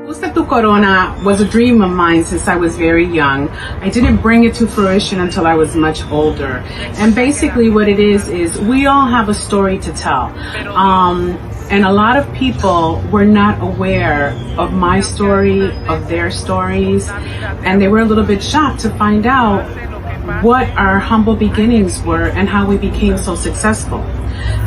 Ajusta Tu Corona was a dream of mine since I was very young. I didn't bring it to fruition until I was much older. And basically what it is we all have a story to tell. And a lot of people were not aware of my story, of their stories, and they were a little bit shocked to find out what our humble beginnings were and how we became so successful.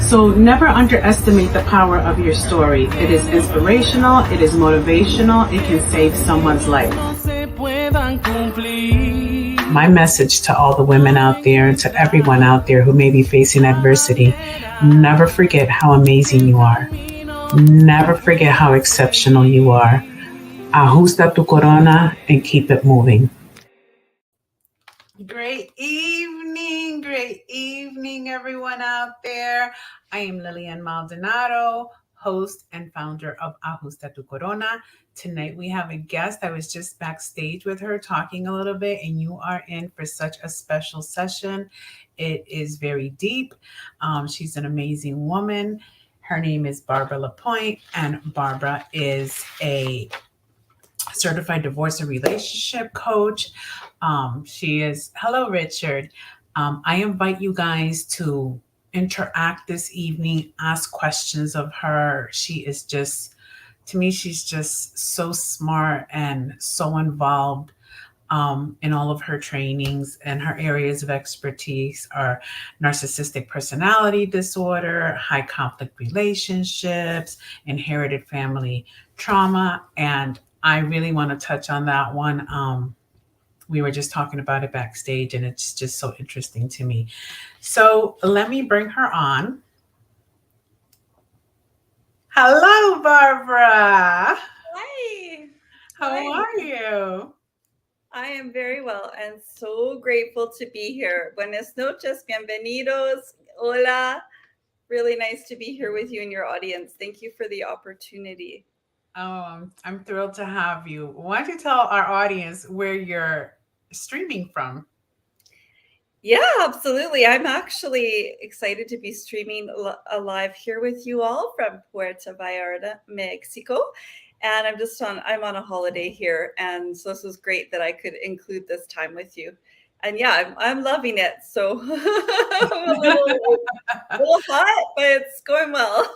So never underestimate the power of your story. It is inspirational, it is motivational, it can save someone's life. My message to all the women out there, to everyone out there who may be facing adversity, never forget how amazing you are. Never forget how exceptional you are. Ajusta tu corona and keep it moving. Great evening, everyone out there. I am Lilian Maldonado, host and founder of Ajusta Tu Corona. Tonight we have a guest. I was just backstage with her talking a little bit, and you are in for such a special session. It is very deep. She's an amazing woman. Her name is Barbara La Pointe, and Barbara is a certified divorce and relationship coach. Hello, Richard. I invite you guys to interact this evening, ask questions of her. She's just so smart and so involved in all of her trainings, and her areas of expertise are narcissistic personality disorder, high conflict relationships, inherited family trauma, and I really want to touch on that one. We were just talking about it backstage, and it's just so interesting to me. So let me bring her on. Hello, Barbara. Hi. How are you? I am very well and so grateful to be here. Buenas noches, bienvenidos, hola. Really nice to be here with you and your audience. Thank you for the opportunity. Oh, I'm thrilled to have you. Why don't you tell our audience where you're streaming from? Yeah, absolutely. I'm actually excited to be streaming live here with you all from Puerto Vallarta, Mexico. And I'm on a holiday here. And so this was great that I could include this time with you. And yeah, I'm loving it. So I'm a little hot, but it's going well.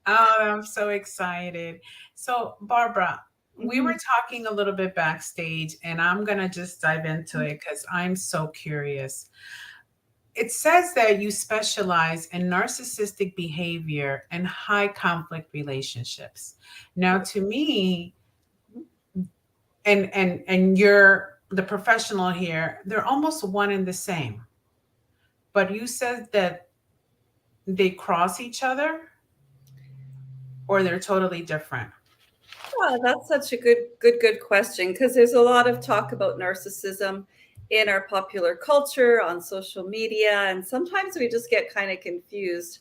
Oh, I'm so excited. So, Barbara, we were talking a little bit backstage, and I'm going to just dive into it because I'm so curious. It says that you specialize in narcissistic behavior and high conflict relationships. Now, to me, and you're the professional here, they're almost one and the same. But you said that they cross each other, or they're totally different. Yeah, that's such a good question, because there's a lot of talk about narcissism in our popular culture on social media, and sometimes we just get kind of confused.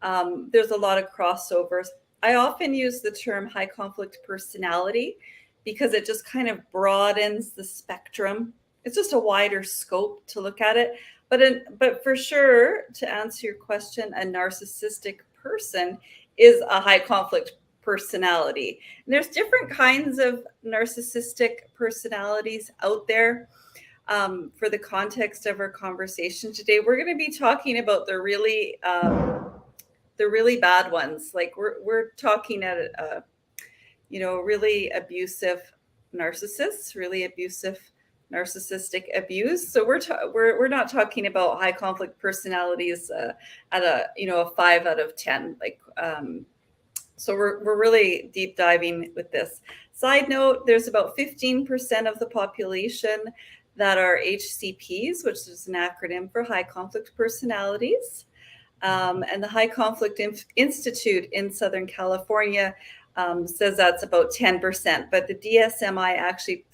There's a lot of crossovers. I often use the term high conflict personality because it just kind of broadens the spectrum. It's just a wider scope to look at it. But for sure, to answer your question, a narcissistic person is a high conflict personality. And there's different kinds of narcissistic personalities out there. For the context of our conversation today, we're going to be talking about the really bad ones. Like we're talking at really abusive narcissists, really abusive narcissistic abuse. So we're not talking about high conflict personalities at a 5 out of 10. So we're really deep diving with this. Side note: there's about 15% of the population that are HCPs, which is an acronym for high conflict personalities. And the High Conflict Institute in Southern California says that's about 10%, but the DSMI actually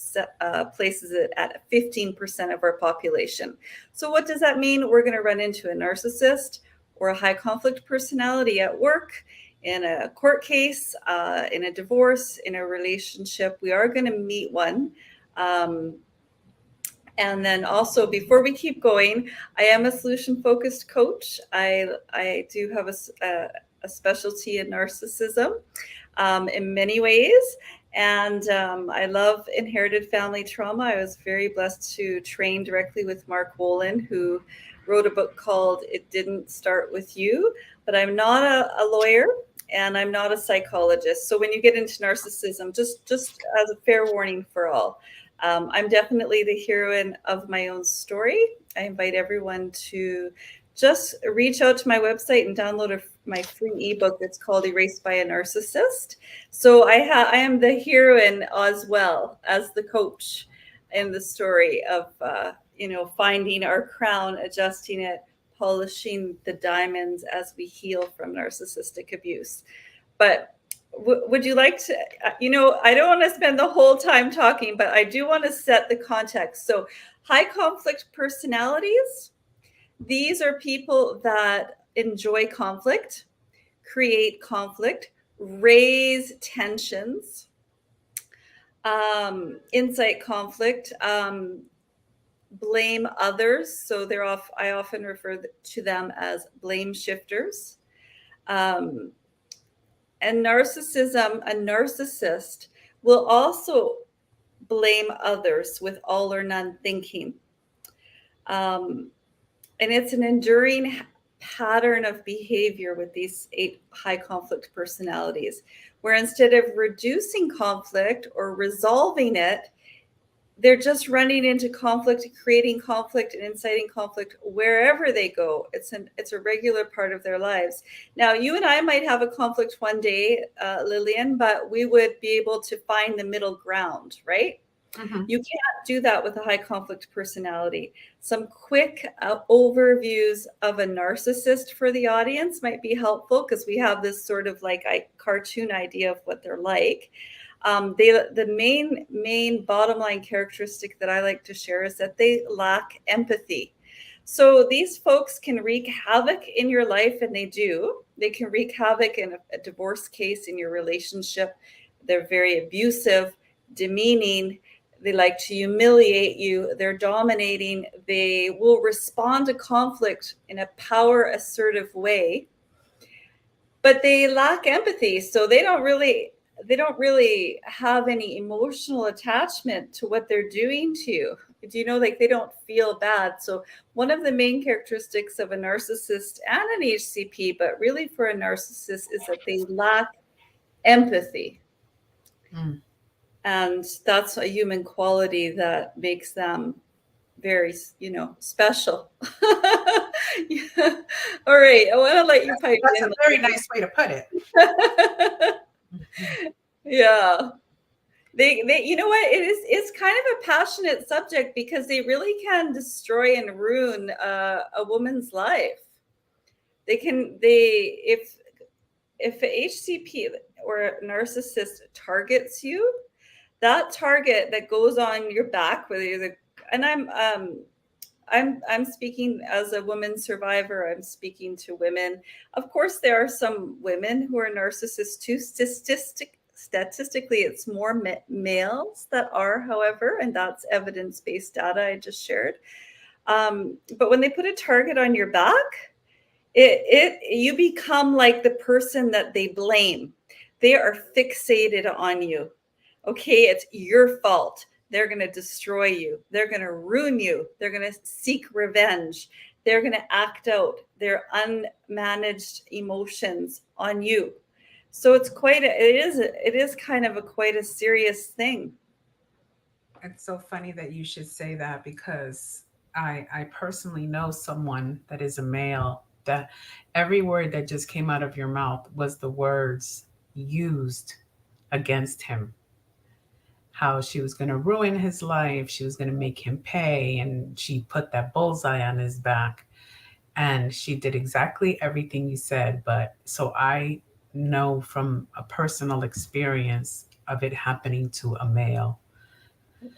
places it at 15% of our population. So what does that mean? We're going to run into a narcissist or a high conflict personality at work, in a court case, in a divorce, in a relationship. We are going to meet one. And then also, before we keep going, I am a solution-focused coach. I do have a specialty in narcissism in many ways. And I love inherited family trauma. I was very blessed to train directly with Mark Wolin, who wrote a book called It Didn't Start With You. But I'm not a lawyer and I'm not a psychologist. So when you get into narcissism, just as a fair warning for all, I'm definitely the heroine of my own story. I invite everyone to just reach out to my website and download my free ebook. It's called Erased by a Narcissist. So I am the heroine as well as the coach in the story of finding our crown, adjusting it, polishing the diamonds as we heal from narcissistic abuse. But would you like to, I don't want to spend the whole time talking, but I do want to set the context. So high conflict personalities, these are people that enjoy conflict, create conflict, raise tensions, incite conflict, blame others. So I often refer to them as blame shifters. And narcissism, a narcissist will also blame others with all or none thinking. And it's an enduring pattern of behavior with these 8 high conflict personalities, where instead of reducing conflict or resolving it, they're just running into conflict, creating conflict and inciting conflict wherever they go. It's a regular part of their lives. Now, you and I might have a conflict one day, Lillian, but we would be able to find the middle ground, right? Mm-hmm. You can't do that with a high conflict personality. Some quick overviews of a narcissist for the audience might be helpful, because we have this sort of like a cartoon idea of what they're like. The main bottom line characteristic that I like to share is that they lack empathy. So these folks can wreak havoc in your life, and they do. They can wreak havoc in a divorce case, in your relationship. They're very abusive, demeaning. They like to humiliate you. They're dominating. They will respond to conflict in a power assertive way, but they lack empathy. So they don't really have any emotional attachment to what they're doing to you. Do you know, like, they don't feel bad. So one of the main characteristics of a narcissist and an HCP, but really for a narcissist, is that they lack empathy. Mm. And that's a human quality that makes them very, special. Yeah. All right. I want to let you pipe in. That's a very nice way to put it. Yeah. They, you know what? It's kind of a passionate subject, because they really can destroy and ruin a woman's life. If a HCP or a narcissist targets you, that target that goes on your back, whether you're and I'm speaking as a woman survivor. I'm speaking to women. Of course, there are some women who are narcissists too. Statistically, it's more males that are, however, and that's evidence-based data I just shared. But when they put a target on your back, you become like the person that they blame. They are fixated on you. Okay, it's your fault. They're going to destroy you. They're going to ruin you. They're going to seek revenge. They're going to act out their unmanaged emotions on you. So it is kind of quite a serious thing. It's so funny that you should say that, because I personally know someone that is a male that every word that just came out of your mouth was the words used against him. How she was going to ruin his life, she was going to make him pay, and she put that bullseye on his back. And she did exactly everything you said. But so I know from a personal experience of it happening to a male.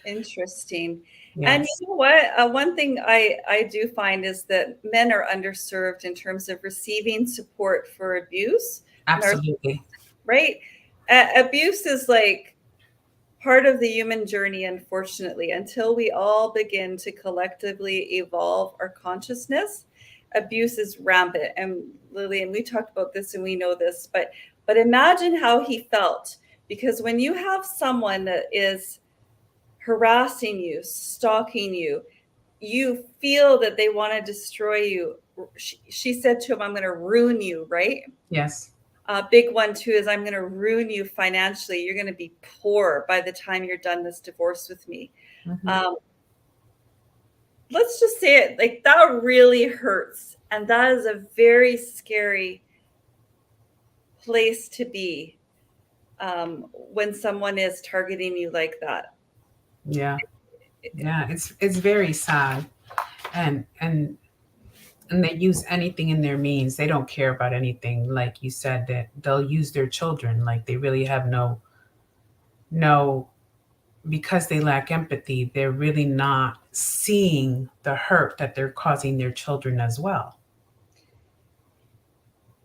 Interesting. Yes. And you know what? One thing I do find is that men are underserved in terms of receiving support for abuse. Absolutely. Right? Abuse is like part of the human journey, unfortunately. Until we all begin to collectively evolve our consciousness, abuse is rampant. And Lillian, we talked about this and we know this, but imagine how he felt Because when you have someone that is harassing you, stalking you, you feel that they want to destroy you. She said to him, I'm going to ruin you, right? Yes. A big one too is I'm going to ruin you financially. You're going to be poor by the time you're done this divorce with me. Mm-hmm. Let's just say it, like, that really hurts. And that is a very scary place to be, when someone is targeting you like that. Yeah. Yeah. It's very sad. And and they use anything in their means. They don't care about anything. Like you said, that they'll use their children. Like they really have no, because they lack empathy, they're really not seeing the hurt that they're causing their children as well.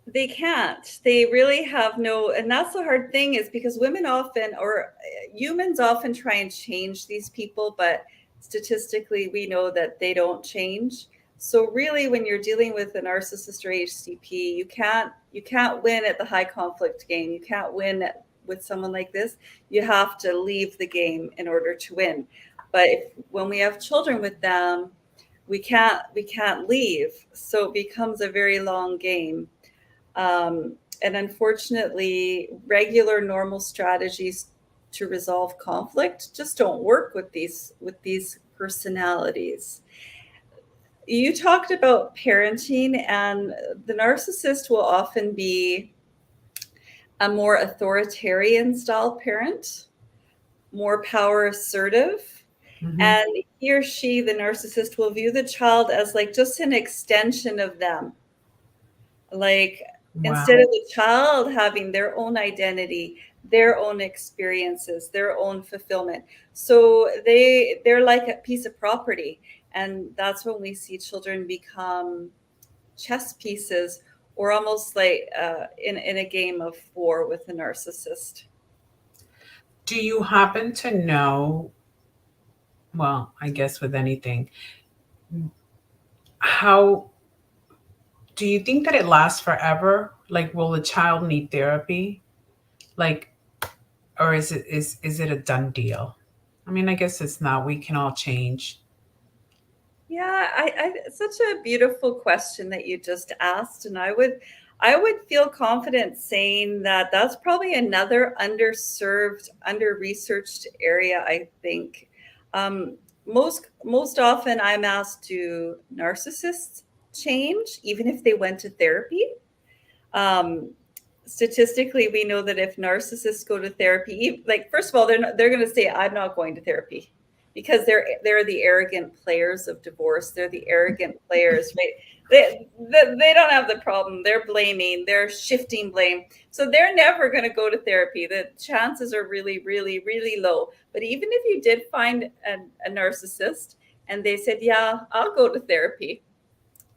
They can't. They really have no, and that's the hard thing, is because women often, or humans often, try and change these people, but statistically we know that they don't change. So really, when you're dealing with a narcissist or HCP, you can't win at the high conflict game. You can't win with someone like this. You have to leave the game in order to win. But when we have children with them, we can't leave. So it becomes a very long game. And unfortunately, regular normal strategies to resolve conflict just don't work with these personalities. You talked about parenting, and the narcissist will often be a more authoritarian style parent, more power assertive. Mm-hmm. And he or she, the narcissist, will view the child as like just an extension of them. Like, instead Wow. of the child having their own identity, their own experiences, their own fulfillment. So they're like a piece of property. And that's when we see children become chess pieces, or almost like, in a game of war with a narcissist. Do you happen to know, well, I guess with anything, how do you think that it lasts forever? Like, will the child need therapy? Like, or is it a done deal? I mean, I guess it's not. We can all change. Yeah, it's such a beautiful question that you just asked, and I would feel confident saying that that's probably another underserved, under-researched area, I think. Um, most often, I'm asked, do narcissists change even if they went to therapy? Um, Statistically, we know that if narcissists go to therapy, like, first of all, they're going to say, I'm not going to therapy, because they're the arrogant players of divorce. They're the arrogant players, right? They don't have the problem. They're blaming, they're shifting blame. So they're never going to go to therapy. The chances are really, really, really low. But even if you did find a narcissist and they said, yeah, I'll go to therapy,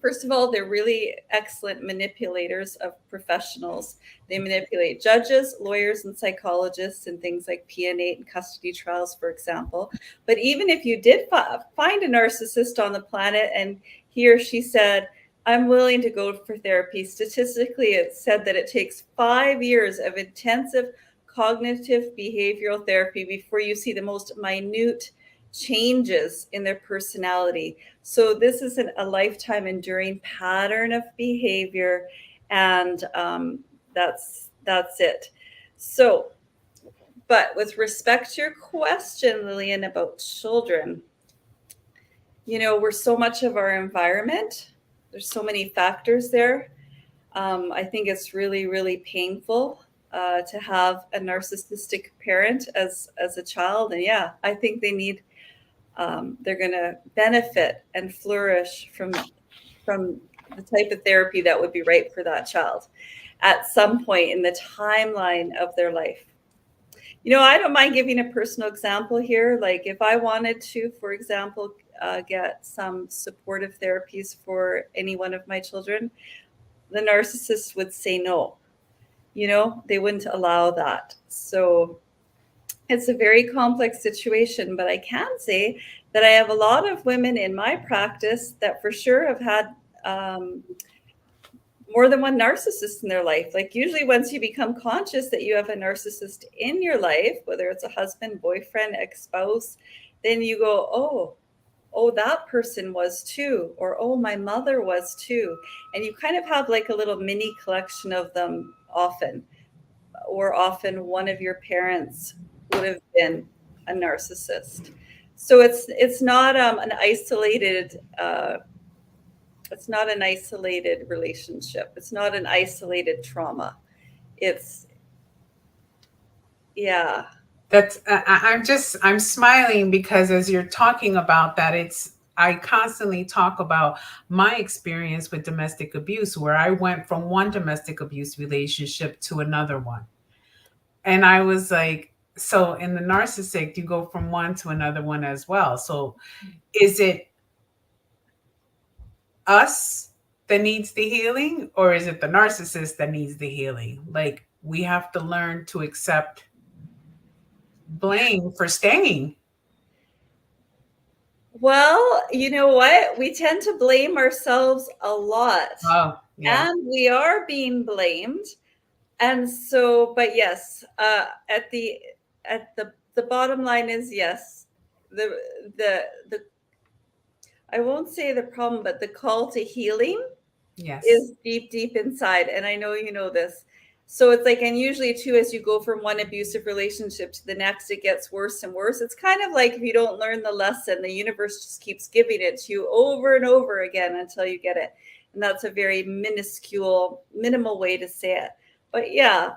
first of all, they're really excellent manipulators of professionals. They manipulate judges, lawyers, and psychologists in things like PN8 and custody trials, for example. But even if you did find a narcissist on the planet and he or she said, I'm willing to go for therapy, statistically, it's said that it takes 5 years of intensive cognitive behavioral therapy before you see the most minute changes in their personality. So this is a lifetime enduring pattern of behavior, and that's it. So, but with respect to your question, Lillian, about children, we're so much of our environment. There's so many factors there. I think it's really, really painful to have a narcissistic parent as a child, and yeah, I think they're going to benefit and flourish from the type of therapy that would be right for that child at some point in the timeline of their life. I don't mind giving a personal example here. Like, if I wanted to, for example, get some supportive therapies for any one of my children, the narcissist would say no. They wouldn't allow that. So it's a very complex situation, but I can say that I have a lot of women in my practice that for sure have had more than one narcissist in their life. Like usually once you become conscious that you have a narcissist in your life, whether it's a husband, boyfriend, ex-spouse, then you go, oh, that person was too, or oh, my mother was too. And you kind of have like a little mini collection of them often, or often one of your parents would have been a narcissist. So it's not an isolated it's not an isolated relationship. It's not an isolated trauma. It's yeah. I'm smiling because as you're talking about that, I constantly talk about my experience with domestic abuse, where I went from one domestic abuse relationship to another one. And I was like, so in the narcissistic, you go from one to another one as well. So is it us that needs the healing, or is it the narcissist that needs the healing? Like, we have to learn to accept blame for staying. Well, you know what? We tend to blame ourselves a lot, Oh, yeah. and we are being blamed. And so, but yes, at the bottom line is yes, the I won't say the problem, but the call to healing Yes. is deep, deep inside. And I know you know this. So it's like, and usually too, as you go from one abusive relationship to the next, it gets worse and worse. It's kind of like if you don't learn the lesson, the universe just keeps giving it to you over and over again until you get it. And that's a very minuscule, minimal way to say it. But yeah,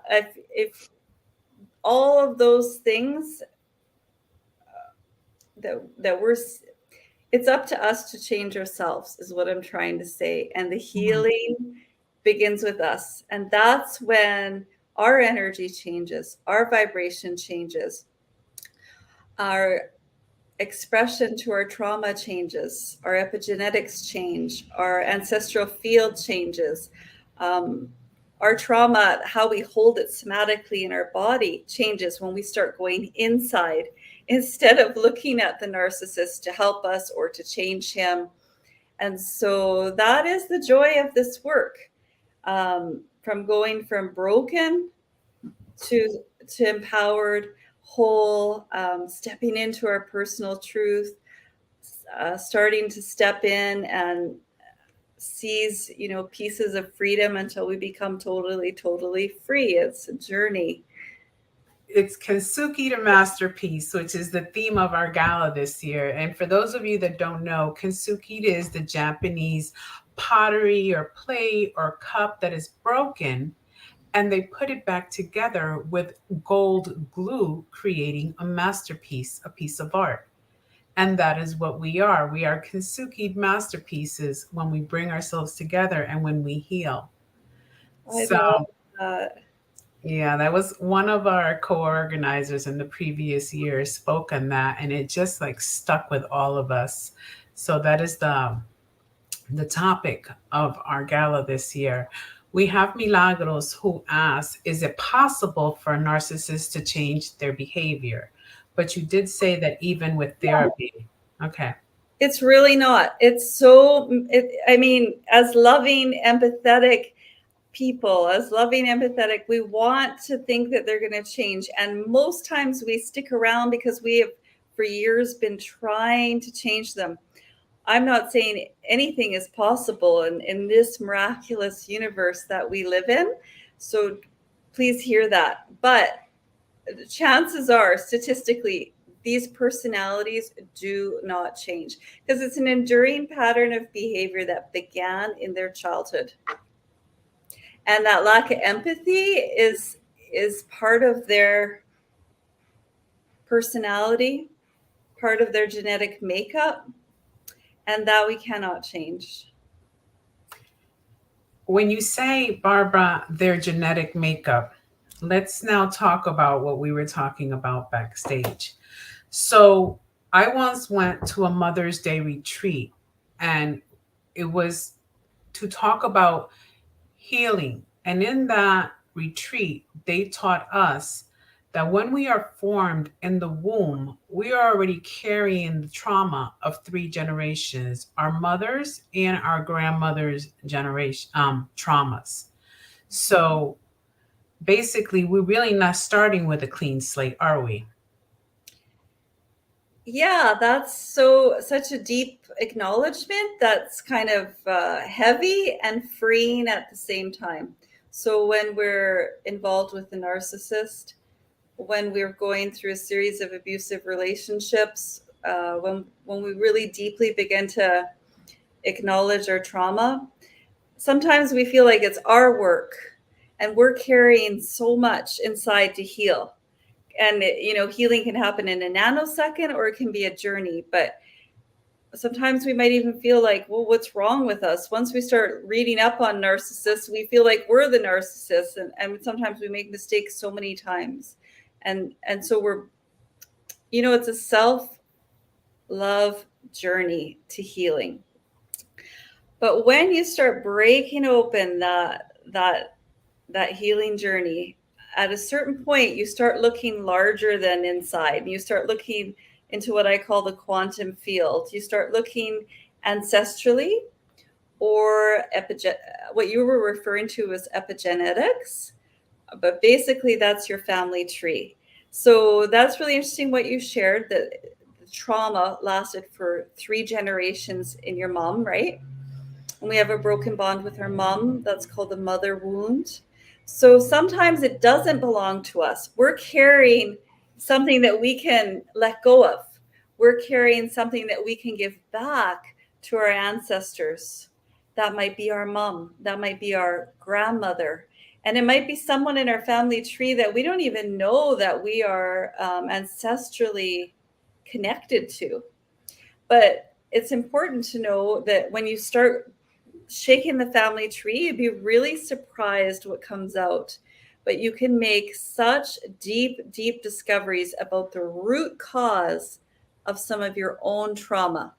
if all of those things that we're, it's up to us to change ourselves, is what I'm trying to say. And the Mhm. healing begins with us. And that's when our energy changes, our vibration changes, our expression to our trauma changes, our epigenetics change, our ancestral field changes. Um, our trauma, how we hold it somatically in our body, changes when we start going inside instead of looking at the narcissist to help us or to change him. And so that is the joy of this work, from going from broken to empowered, whole, stepping into our personal truth, starting to step in and seize, pieces of freedom until we become totally, totally free. It's a journey. It's Kensuke to Masterpiece, which is the theme of our gala this year. And for those of you that don't know, Kensuke is the Japanese pottery or plate or cup that is broken, and they put it back together with gold glue, creating a masterpiece, a piece of art. And that is what we are. We are Kensuke masterpieces when we bring ourselves together and when we heal. I So, love that. yeah, that was one of our co-organizers in the previous year spoke on that, and it just like stuck with all of us. So that is the topic of our gala this year. We have Milagros who asks, is it possible for a narcissist to change their behavior? But you did say that even with therapy. Okay. It's really not. I mean, as loving, empathetic people, as loving, empathetic, we want to think that they're going to change. And most times we stick around because we have for years been trying to change them. I'm not saying anything is possible in this miraculous universe that we live in. So please hear that. But chances are, statistically, these personalities do not change because it's an enduring pattern of behavior that began in their childhood. And that lack of empathy is part of their personality, part of their genetic makeup, and that we cannot change. When you say, Barbara, their genetic makeup, let's now talk about what we were talking about backstage. So, I once went to a Mother's Day retreat, and it was to talk about healing. And in that retreat, they taught us that when we are formed in the womb, we are already carrying the trauma of three generations, our mothers and our grandmothers' generation traumas. So basically, we're really not starting with a clean slate, are we? Yeah, that's such a deep acknowledgement that's kind of heavy and freeing at the same time. So when we're involved with a narcissist, when we're going through a series of abusive relationships, when we really deeply begin to acknowledge our trauma, sometimes we feel like it's our work and we're carrying so much inside to heal. And healing can happen in a nanosecond or it can be a journey, but sometimes we might even feel like, well, what's wrong with us? Once we start reading up on narcissists, we feel like we're the narcissists, and sometimes we make mistakes so many times. And so it's a self-love journey to healing. But when you start breaking open that healing journey, at a certain point, you start looking larger than inside. And you start looking into what I call the quantum field. You start looking ancestrally, or what you were referring to was epigenetics. But basically, that's your family tree. So that's really interesting what you shared, that the trauma lasted for 3 generations in your mom, right? And we have a broken bond with our mom. That's called the mother wound. So sometimes it doesn't belong to us. We're carrying something that we can let go of. We're carrying something that we can give back to our ancestors. That might be our mom. That might be our grandmother. And it might be someone in our family tree that we don't even know that we are ancestrally connected to. But it's important to know that when you start shaking the family tree, you'd be really surprised what comes out. But you can make such deep, deep discoveries about the root cause of some of your own trauma.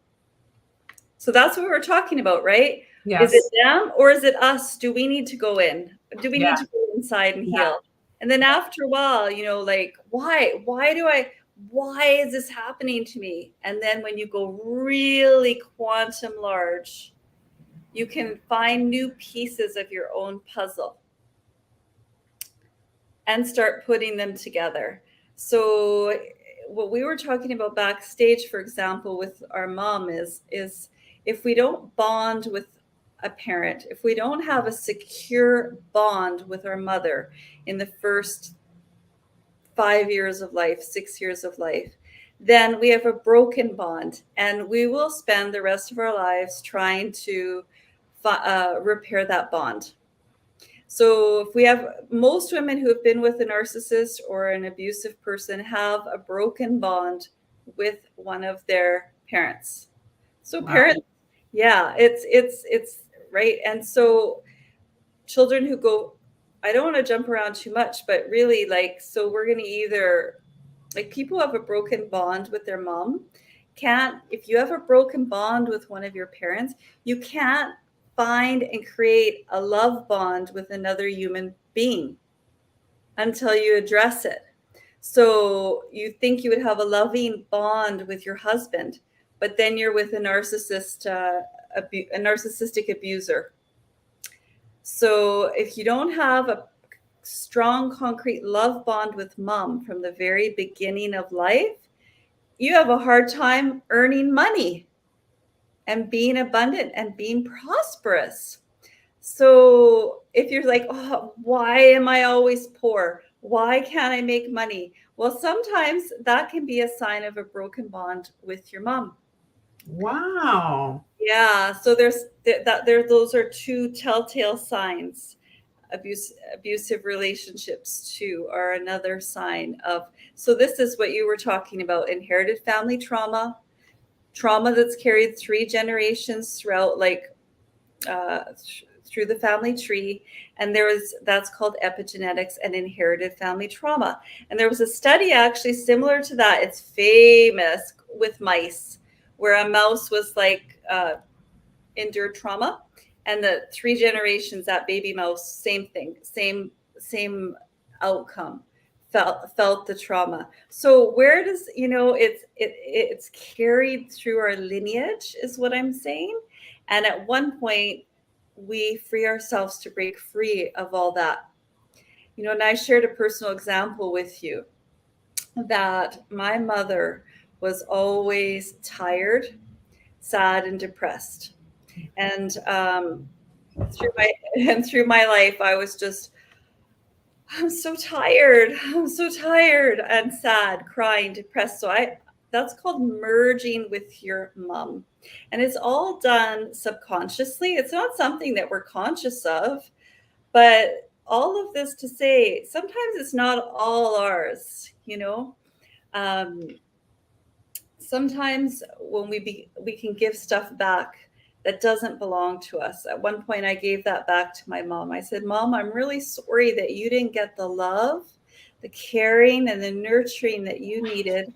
So that's what we're talking about, right? Is it Yes. them or is it us? Do we need to go in? Do we need Yeah. to go inside and Yeah. heal? And then after a while, like, why is this happening to me? And then when you go really quantum large, you can find new pieces of your own puzzle and start putting them together. So what we were talking about backstage, for example, with our mom is if we don't bond with a parent, if we don't have a secure bond with our mother in the first 5 years of life, 6 years of life, then we have a broken bond, and we will spend the rest of our lives trying to repair that bond. So if we have, most women who have been with a narcissist or an abusive person have a broken bond with one of their parents. So Wow. parents, yeah, it's right. And so children who go, I don't want to jump around too much, but really, like, so we're going to either, like, people who have a broken bond with their mom can't, if you have a broken bond with one of your parents, you can't find and create a love bond with another human being until you address it. So you think you would have a loving bond with your husband, but then you're with a narcissistic abuser. So if you don't have a strong, concrete love bond with mom from the very beginning of life, you have a hard time earning money and being abundant and being prosperous. So if you're like, oh, why am I always poor? Why can't I make money? Well, sometimes that can be a sign of a broken bond with your mom. Wow. Yeah. So those are 2 telltale signs. Abusive relationships too are another sign of. So this is what you were talking about: inherited family trauma that's carried 3 generations throughout, like through the family tree. And that's called epigenetics and inherited family trauma. And there was a study actually similar to that. It's famous, with mice, where a mouse was like endured trauma, and the 3 generations, that baby mouse, same thing, same outcome, felt the trauma. So where does, it's carried through our lineage is what I'm saying. And at one point we free ourselves to break free of all that. And I shared a personal example with you that my mother was always tired, sad, and depressed. And through my life, I was just, I'm so tired. I'm so tired and sad, crying, depressed. That's called merging with your mom. And it's all done subconsciously. It's not something that we're conscious of, but all of this to say, sometimes it's not all ours, sometimes when we can give stuff back that doesn't belong to us. At one point I gave that back to my mom. I said, Mom, I'm really sorry that you didn't get the love, the caring, and the nurturing that you needed,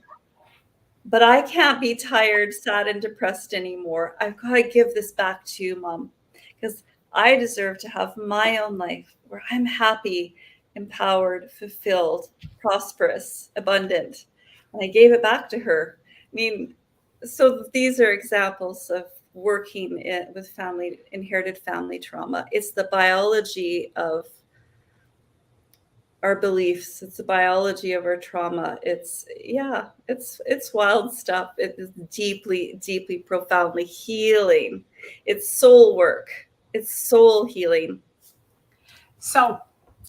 but I can't be tired, sad, and depressed anymore. I've got to give this back to you, Mom, because I deserve to have my own life where I'm happy, empowered, fulfilled, prosperous, abundant. And I gave it back to her. I mean, so these are examples of working with inherited family trauma. It's the biology of our beliefs. It's the biology of our trauma. It's wild stuff. It is deeply, deeply, profoundly healing. It's soul work. It's soul healing. So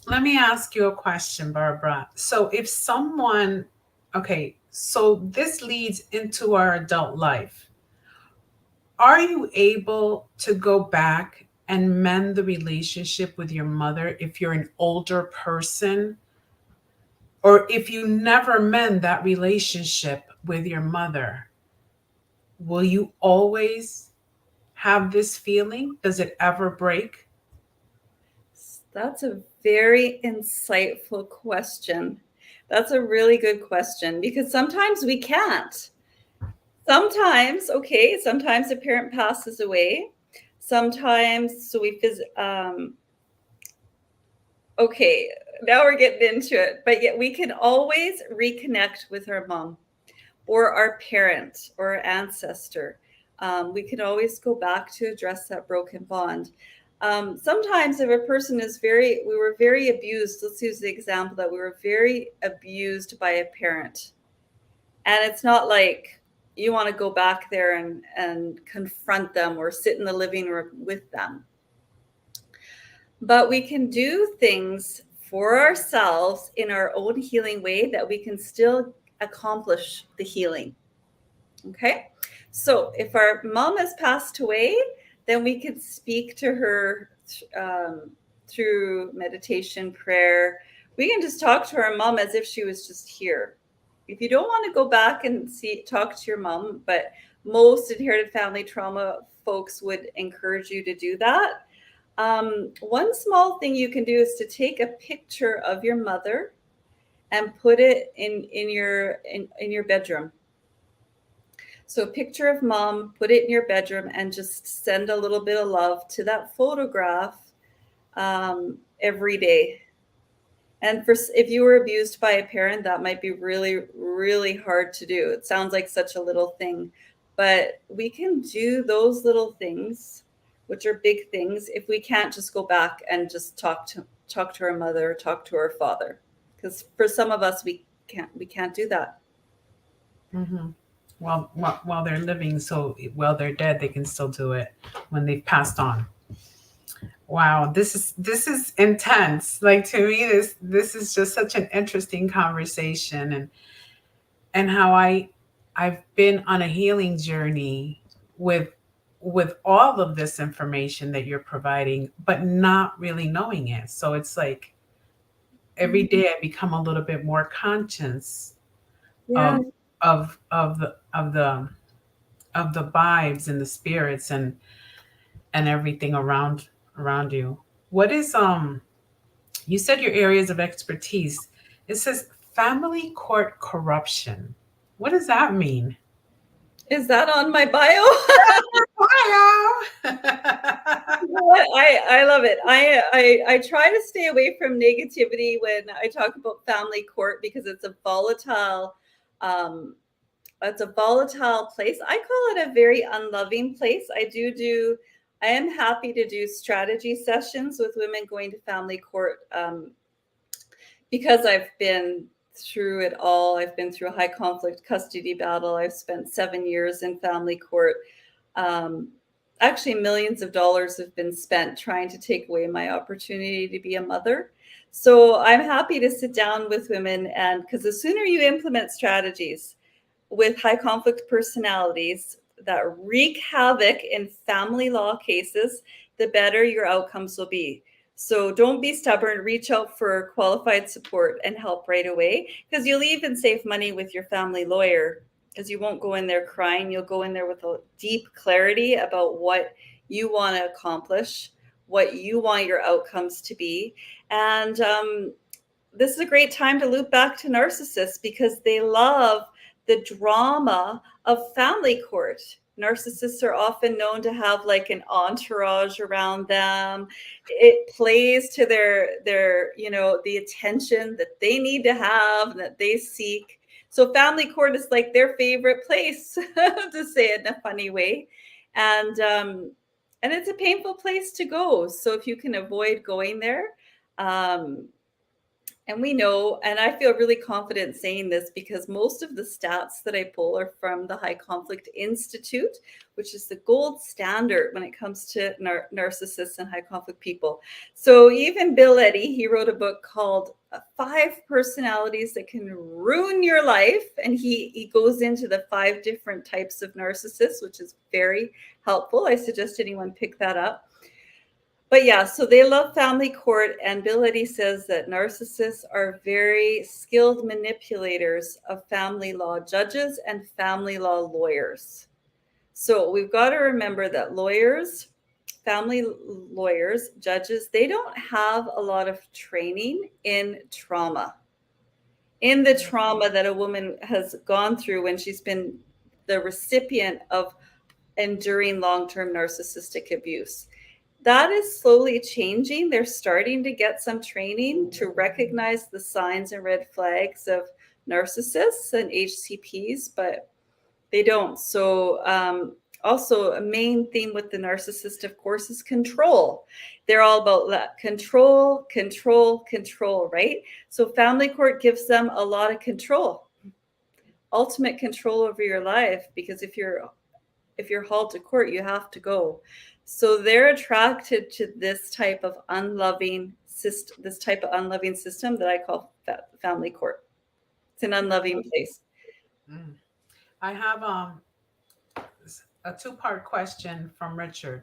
let me ask you a question, Barbara. So if someone, okay, so this leads into our adult life. Are you able to go back and mend the relationship with your mother if you're an older person? Or if you never mend that relationship with your mother, will you always have this feeling? Does it ever break? That's a very insightful question. That's a really good question, because sometimes we can't. Sometimes a parent passes away. Sometimes, okay, now we're getting into it, but yet we can always reconnect with our mom or our parent or our ancestor. We can always go back to address that broken bond. Sometimes if a person we were very abused, let's use the example that we were very abused by a parent. And it's not like you want to go back there and confront them or sit in the living room with them. But we can do things for ourselves in our own healing way that we can still accomplish the healing. Okay? So if our mom has passed away, then we can speak to her through meditation, prayer. We can just talk to our mom as if she was just here. If you don't want to go back and talk to your mom, but most inherited family trauma folks would encourage you to do that. One small thing you can do is to take a picture of your mother and put it in your bedroom. So a picture of mom, put it in your bedroom, and just send a little bit of love to that photograph every day. And if you were abused by a parent, that might be really, really hard to do. It sounds like such a little thing, but we can do those little things, which are big things, if we can't just go back and just talk to our mother, talk to our father. Because for some of us, we can't do that. Mm-hmm. Well, while they're living, so while they're dead, they can still do it when they've passed on. Wow, this is intense. Like, to me, this is just such an interesting conversation, and how I've been on a healing journey with all of this information that you're providing, but not really knowing it. So it's like every day I become a little bit more conscious Yeah. of the vibes and the spirits and everything around you. What is you said your areas of expertise. It says family court corruption. What does that mean? Is that on my bio? You know what? I love it. I try to stay away from negativity when I talk about family court because um, it's a volatile place. I call it a very unloving place. I am happy to do strategy sessions with women going to family court because I've been through it all. I've been through a high conflict custody battle. I've spent 7 years in family court. Um, Actually, millions of dollars have been spent trying to take away my opportunity to be a mother. So I'm happy to sit down with women, and because the sooner you implement strategies with high conflict personalities that wreak havoc in family law cases, the better your outcomes will be. So don't be stubborn, reach out for qualified support and help right away, because you'll even save money with your family lawyer, because you won't go in there crying. You'll go in there with a deep clarity about what you want to accomplish, what you want your outcomes to be. And this is a great time to loop back to narcissists because they love the drama of family court. Narcissists are often known to have like an entourage around them. It plays to their the attention that they need to have and that they seek. So family court is like their favorite place, to say it in a funny way. And it's a painful place to go. So if you can avoid going there, um, and we know, and I feel really confident saying this because most of the stats that I pull are from the High Conflict Institute, which is the gold standard when it comes to narcissists and high conflict people. So even Bill Eddy, he wrote a book called 5 Personalities That Can Ruin Your Life. And he goes into the 5 different types of narcissists, which is very helpful. I suggest anyone pick that up. But yeah, so they love family court, and Bill Eddy says that narcissists are very skilled manipulators of family law judges and family law lawyers. So we've got to remember that lawyers, family lawyers, judges, they don't have a lot of training in trauma, in the trauma that a woman has gone through when she's been the recipient of enduring long-term narcissistic abuse. That is slowly changing. They're starting to get some training to recognize the signs and red flags of narcissists and HCPs, but they don't. So also a main theme with the narcissist, of course, is control. They're all about that control, right? So family court gives them a lot of control, ultimate control over your life, because if you're hauled to court, you have to go. So they're attracted to this type of unloving system, that I call family court. It's an unloving place. I have a 2-part question from Richard.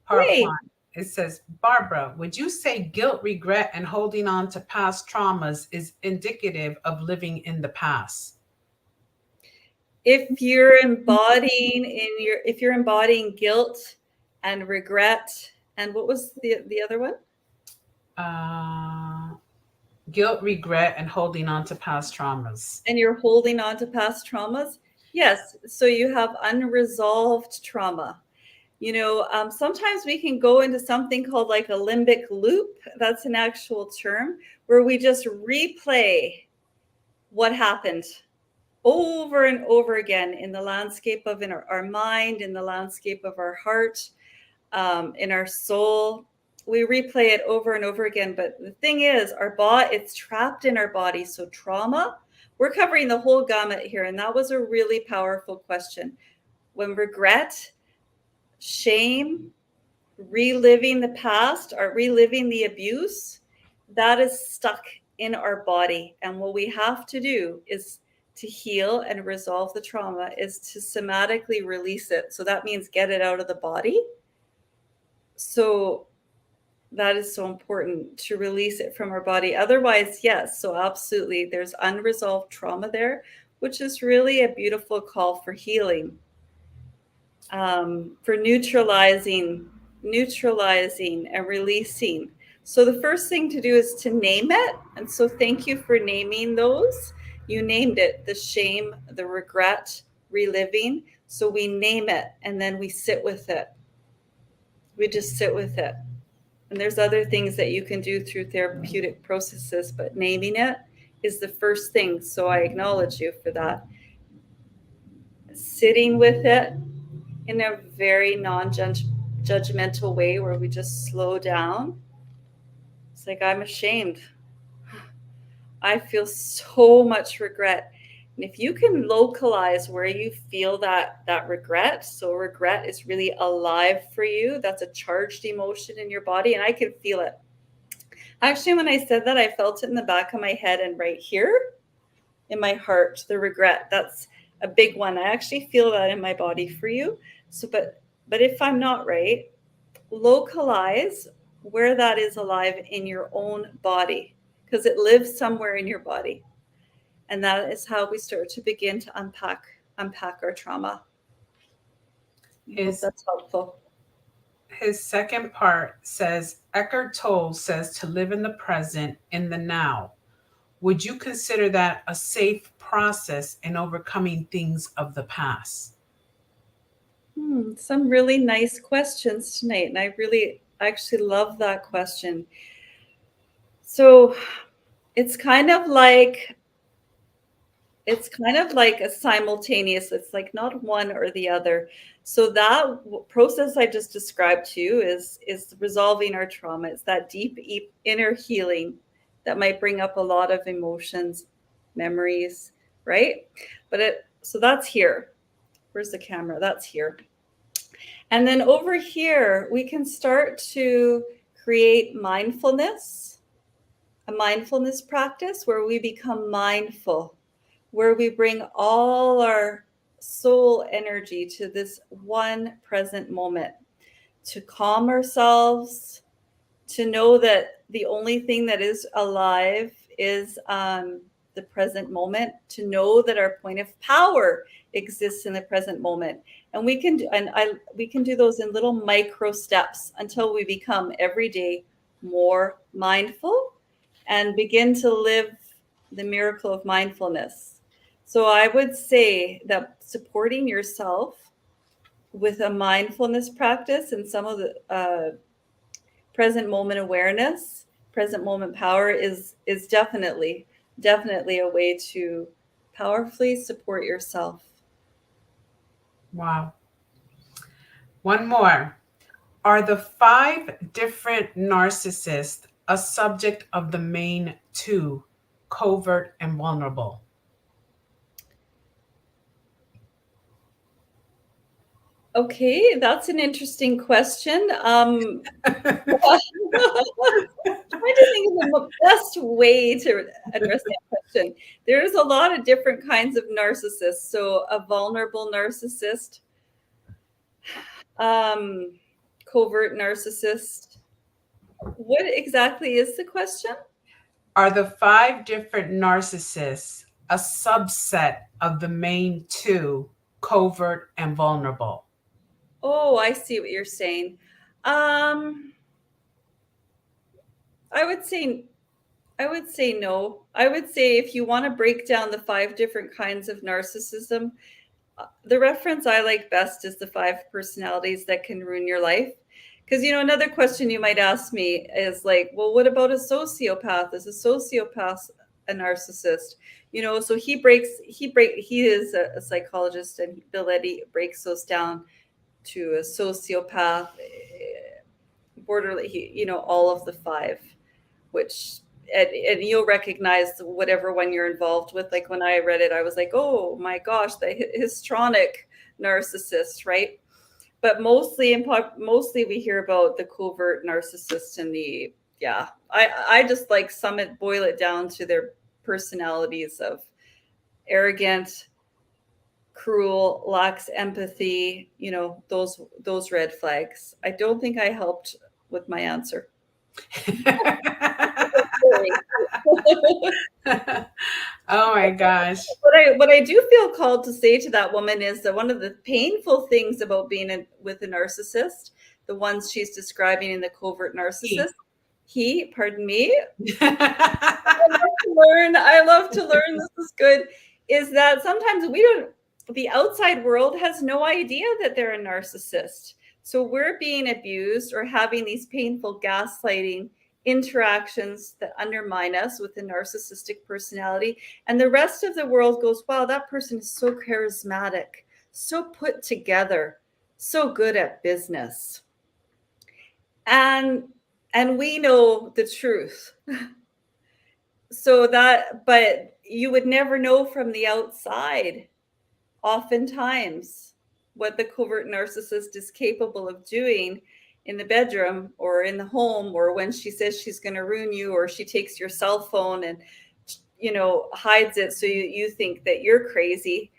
Part Hey, 1, it says, Barbara, would you say guilt, regret, and holding on to past traumas is indicative of living in the past? if you're embodying guilt and regret, and what was the other one? Guilt, regret, and holding on to past traumas. And you're holding on to past traumas? Yes. So you have unresolved trauma. Sometimes we can go into something called like a limbic loop. That's an actual term where we just replay what happened over and over again in the landscape of our mind, in the landscape of our heart, in our soul. We replay it over and over again. But the thing is, it's trapped in our body. So trauma, we're covering the whole gamut here. And that was a really powerful question. When regret, shame, reliving the past, or reliving the abuse, that is stuck in our body. And what we have to do is to heal and resolve the trauma is to somatically release it. So that means get it out of the body. So that is so important, to release it from our body. Otherwise, yes, so absolutely, there's unresolved trauma there, which is really a beautiful call for healing, for neutralizing and releasing. So the first thing to do is to name it. And so thank you for naming those. You named it: the shame, the regret, reliving. So we name it and then we sit with it. We just sit with it. And there's other things that you can do through therapeutic processes, but naming it is the first thing. So I acknowledge you for that. Sitting with it in a very non-judgmental way where we just slow down. It's like, I'm ashamed. I feel so much regret. And if you can localize where you feel that regret, so regret is really alive for you, that's a charged emotion in your body, and I can feel it. Actually, when I said that, I felt it in the back of my head and right here in my heart, the regret. That's a big one. I actually feel that in my body for you. So, but if I'm not right, localize where that is alive in your own body, because it lives somewhere in your body. And that is how we start to begin to unpack our trauma. I hope that's helpful. His second part says, Eckhart Tolle says to live in the present, in the now. Would you consider that a safe process in overcoming things of the past? Some really nice questions tonight. And I really actually love that question. So it's kind of like a simultaneous, it's like not one or the other. So that process I just described to you is resolving our trauma. It's that deep inner healing that might bring up a lot of emotions, memories, right? So that's here. Where's the camera? That's here. And then over here, we can start to create mindfulness, a mindfulness practice where we become mindful, where we bring all our soul energy to this one present moment, to calm ourselves, to know that the only thing that is alive is the present moment, to know that our point of power exists in the present moment. And we can do those in little micro steps until we become every day more mindful and begin to live the miracle of mindfulness. So I would say that supporting yourself with a mindfulness practice and some of the present moment awareness, present moment power is definitely a way to powerfully support yourself. Wow. One more. Are the 5 different narcissists a subject of the main 2, covert and vulnerable? Okay, that's an interesting question. I'm trying to think of the best way to address that question. There's a lot of different kinds of narcissists. So a vulnerable narcissist, covert narcissist. What exactly is the question? Are the 5 different narcissists a subset of the main 2, covert and vulnerable? Oh, I see what you're saying. I would say no. I would say if you want to break down the 5 different kinds of narcissism, the reference I like best is the 5 personalities that can ruin your life. Because, another question you might ask me is like, well, what about a sociopath? Is a sociopath a narcissist? So he is a psychologist, and Bill Eddy breaks those down to a sociopath, borderline, all of the 5, which, and you'll recognize whatever one you're involved with. Like when I read it, I was like, oh my gosh, the histrionic narcissist, right? But mostly we hear about the covert narcissist and I just like boil it down to their personalities of arrogant, cruel, lacks empathy, those red flags. I don't think I helped with my answer. Oh my gosh. What I do feel called to say to that woman is that one of the painful things about being with a narcissist, the ones she's describing in the covert narcissist, pardon me, I love to learn, this is good, is that sometimes we don't, the outside world has no idea that they're a narcissist. So we're being abused or having these painful gaslighting interactions that undermine us with a narcissistic personality. And the rest of the world goes, wow, that person is so charismatic, so put together, so good at business. And we know the truth. So that, but you would never know from the outside, oftentimes, what the covert narcissist is capable of doing in the bedroom or in the home, or when she says she's going to ruin you, or she takes your cell phone and, you know, hides it so you think that you're crazy,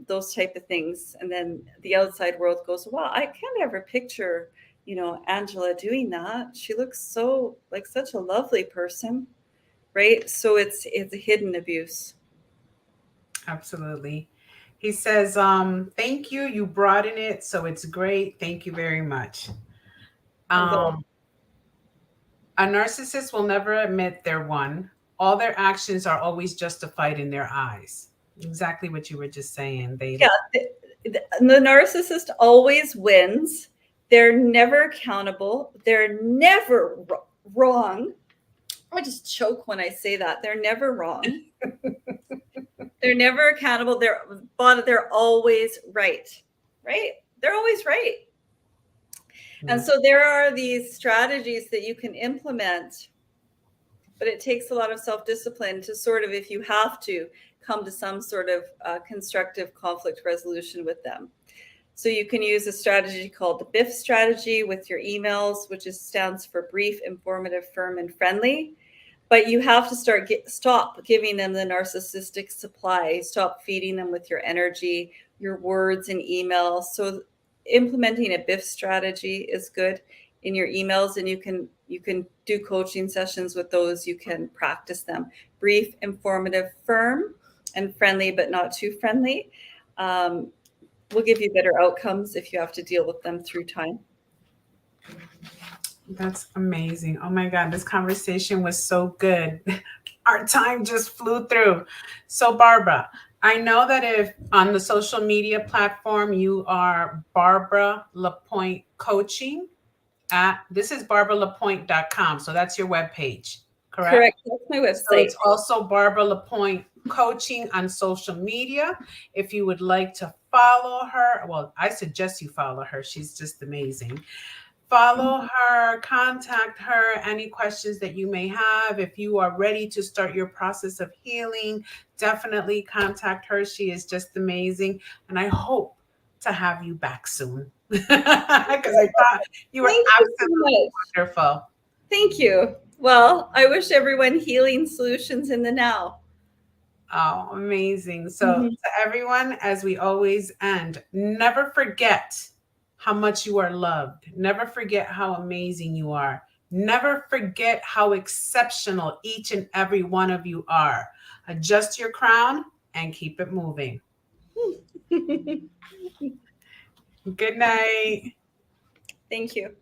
those type of things. And then the outside world goes, wow, I can't ever picture, you know, Angela doing that. She looks so like such a lovely person, right? So it's a hidden abuse. Absolutely. He says, thank you. You broaden it, so it's great. Thank you very much. Um, a narcissist will never admit they're one. All their actions are always justified in their eyes. Exactly what you were just saying. Yeah, the narcissist always wins. They're never accountable. They're never wrong. I just choke when I say that. They're never wrong. They're never accountable. They're always right. Right? They're always right. And so there are these strategies that you can implement, but it takes a lot of self-discipline to sort of, if you have to, come to some sort of constructive conflict resolution with them. So you can use a strategy called the BIF strategy with your emails, which stands for brief, informative, firm, and friendly. But you have to stop giving them the narcissistic supply. Stop feeding them with your energy, your words and emails. So implementing a BIF strategy is good in your emails, and you can do coaching sessions with those. You can practice them. Brief, informative, firm, and friendly, but not too friendly. Will give you better outcomes if you have to deal with them through time. That's amazing. Oh my God, this conversation was so good. Our time just flew through. So, Barbara, I know that if on the social media platform you are Barbara La Pointe Coaching this is barbaralapointe.com. So that's your webpage, correct? Correct. That's my website. So it's also Barbara La Pointe Coaching on social media. If you would like to follow her, well, I suggest you follow her. She's just amazing. Follow her, contact her, any questions that you may have. If you are ready to start your process of healing, definitely contact her. She is just amazing. And I hope to have you back soon because I thought you were absolutely wonderful. Thank you. Well, I wish everyone healing solutions in the now. Oh, amazing. So to everyone, as we always end, never forget how much you are loved. Never forget how amazing you are. Never forget how exceptional each and every one of you are. Adjust your crown and keep it moving. Good night. Thank you.